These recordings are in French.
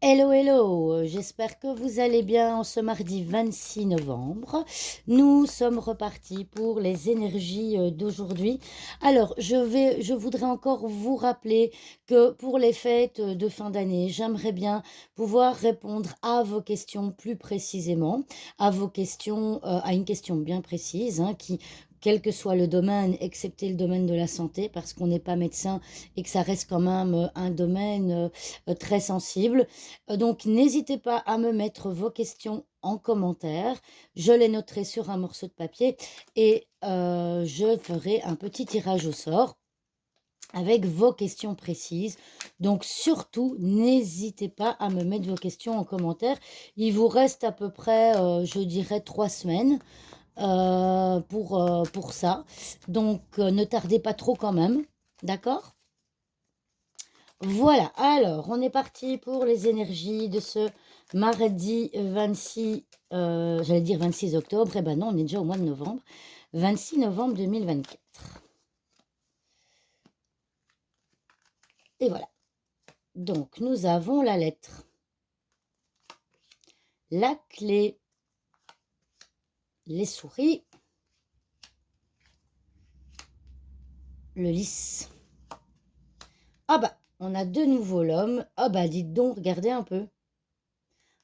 Hello, hello, j'espère que vous allez bien en ce mardi 26 novembre. Nous sommes repartis pour les énergies d'aujourd'hui. Alors, je voudrais encore vous rappeler que pour les fêtes de fin d'année, j'aimerais bien pouvoir répondre à vos questions plus précisément, à vos questions, à une question bien précise, hein, quel que soit le domaine, excepté le domaine de la santé, parce qu'on n'est pas médecin et que ça reste quand même un domaine très sensible. Donc, n'hésitez pas à me mettre vos questions en commentaire. Je les noterai sur un morceau de papier et je ferai un petit tirage au sort avec vos questions précises. Donc, surtout, n'hésitez pas à me mettre vos questions en commentaire. Il vous reste à peu près, je dirais, 3 semaines pour ça. Donc, ne tardez pas trop quand même. D'accord? Voilà, alors on est parti pour les énergies de ce mardi 26, j'allais dire 26 octobre, et ben non, on est déjà au mois de novembre, 26 novembre 2024. Et voilà, donc nous avons la lettre, la clé, les souris, le lys. Ah bah, on a de nouveau l'homme. Ah bah, dites donc, regardez un peu.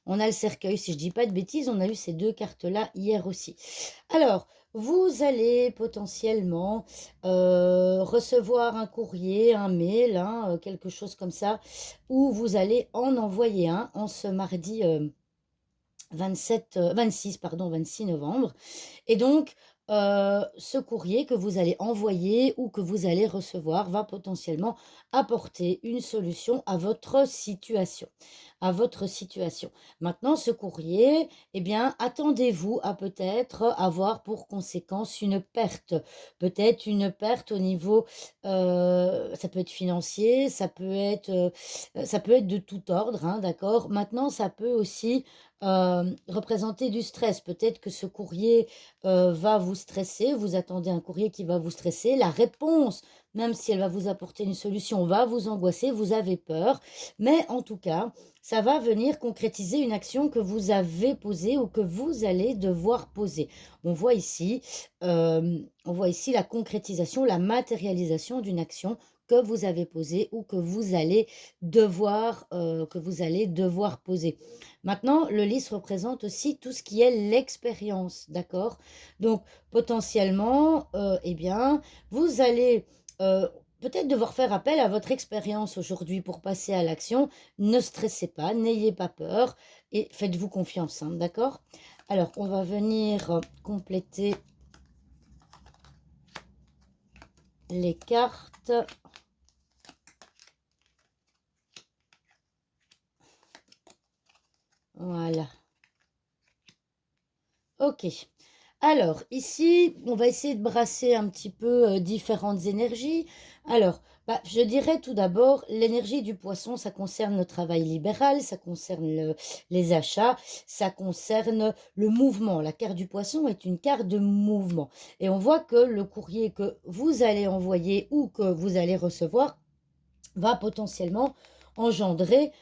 On a le cercueil, si je dis pas de bêtises, on a eu ces deux cartes-là hier aussi. Alors, vous allez potentiellement recevoir un courrier, un mail, hein, quelque chose comme ça, où vous allez en envoyer un en ce mardi 26 novembre. Et donc, ce courrier que vous allez envoyer ou que vous allez recevoir va potentiellement apporter une solution à votre situation. Maintenant, ce courrier, eh bien, attendez-vous à peut-être avoir pour conséquence une perte. Peut-être une perte au niveau, ça peut être financier, ça peut être de tout ordre, hein, d'accord? Maintenant, ça peut aussi représenter du stress. Peut-être que ce courrier va vous stresser, vous attendez un courrier qui va vous stresser. La réponse, même si elle va vous apporter une solution, va vous angoisser, vous avez peur. Mais en tout cas, ça va venir concrétiser une action que vous avez posée ou que vous allez devoir poser. On voit ici, on voit ici la concrétisation, la matérialisation d'une action que vous avez posée ou que vous allez devoir poser. Maintenant, le lys représente aussi tout ce qui est l'expérience, d'accord? Donc, potentiellement, eh bien, vous allez peut-être devoir faire appel à votre expérience aujourd'hui pour passer à l'action. Ne stressez pas, n'ayez pas peur et faites-vous confiance, hein, d'accord? Alors, on va venir compléter les cartes. Voilà. Ok. Alors, ici, on va essayer de brasser un petit peu différentes énergies. Alors, je dirais tout d'abord, l'énergie du poisson, ça concerne le travail libéral, ça concerne les achats, ça concerne le mouvement. La carte du poisson est une carte de mouvement. Et on voit que le courrier que vous allez envoyer ou que vous allez recevoir va potentiellement engendrer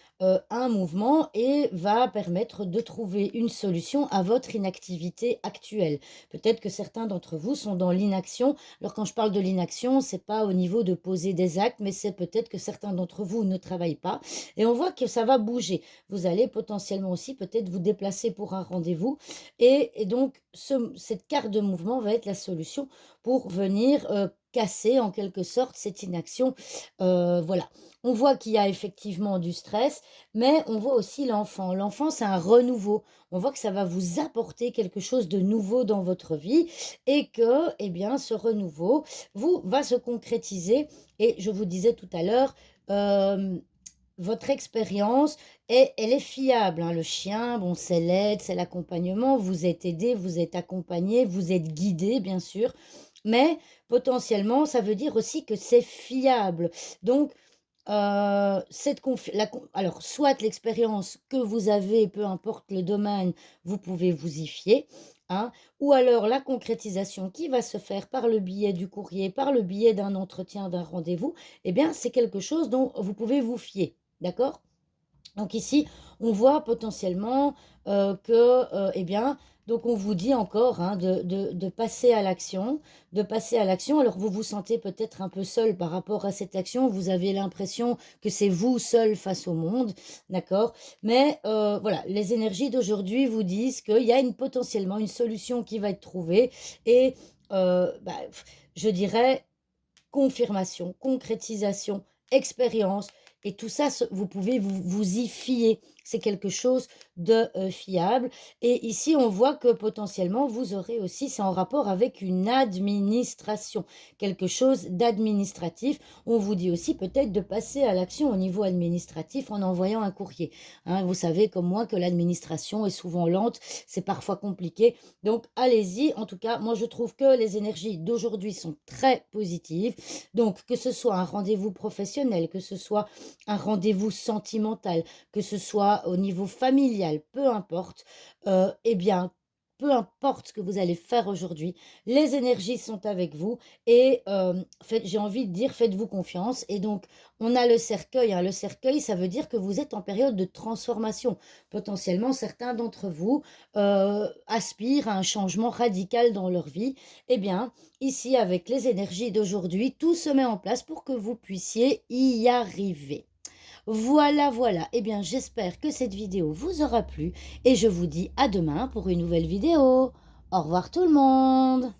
un mouvement et va permettre de trouver une solution à votre inactivité actuelle. Peut-être que certains d'entre vous sont dans l'inaction. Alors quand je parle de l'inaction, c'est pas au niveau de poser des actes, mais c'est peut-être que certains d'entre vous ne travaillent pas. Et on voit que ça va bouger. Vous allez potentiellement aussi peut-être vous déplacer pour un rendez-vous. Et donc cette carte de mouvement va être la solution pour venir casser en quelque sorte cette inaction. Voilà. On voit qu'il y a effectivement du stress, mais on voit aussi l'enfant. L'enfant, c'est un renouveau. On voit que ça va vous apporter quelque chose de nouveau dans votre vie et que, eh bien, ce renouveau va se concrétiser. Et je vous disais tout à l'heure, euh, votre expérience, elle est fiable, hein. Le chien, bon, c'est l'aide, c'est l'accompagnement. Vous êtes aidé, vous êtes accompagné, vous êtes guidé, bien sûr. Mais potentiellement, ça veut dire aussi que c'est fiable. Donc, alors, soit l'expérience que vous avez, peu importe le domaine, vous pouvez vous y fier, hein, ou alors la concrétisation qui va se faire par le biais du courrier, par le biais d'un entretien, d'un rendez-vous, eh bien, c'est quelque chose dont vous pouvez vous fier, d'accord? Donc ici, on voit potentiellement que, eh bien, donc on vous dit encore hein, de passer à l'action, de passer à l'action. Alors vous vous sentez peut-être un peu seul par rapport à cette action, vous avez l'impression que c'est vous seul face au monde, d'accord? Mais voilà, les énergies d'aujourd'hui vous disent qu'il y a potentiellement une solution qui va être trouvée et bah, je dirais confirmation, concrétisation, expérience et tout ça, vous pouvez vous y fier. C'est quelque chose de fiable. Et ici, on voit que potentiellement, vous aurez aussi, c'est en rapport avec une administration, quelque chose d'administratif. On vous dit aussi peut-être de passer à l'action au niveau administratif en envoyant un courrier. Hein, vous savez comme moi que l'administration est souvent lente, c'est parfois compliqué. Donc, allez-y. En tout cas, moi, je trouve que les énergies d'aujourd'hui sont très positives. Donc, que ce soit un rendez-vous professionnel, que ce soit un rendez-vous sentimental, que ce soit au niveau familial, peu importe, eh bien, peu importe ce que vous allez faire aujourd'hui, les énergies sont avec vous et j'ai envie de dire, faites-vous confiance. Et donc, on a le cercueil. Hein. Le cercueil, ça veut dire que vous êtes en période de transformation. Potentiellement, certains d'entre vous aspirent à un changement radical dans leur vie. Eh bien, ici, avec les énergies d'aujourd'hui, tout se met en place pour que vous puissiez y arriver. Voilà, voilà. Eh bien, j'espère que cette vidéo vous aura plu et je vous dis à demain pour une nouvelle vidéo. Au revoir tout le monde.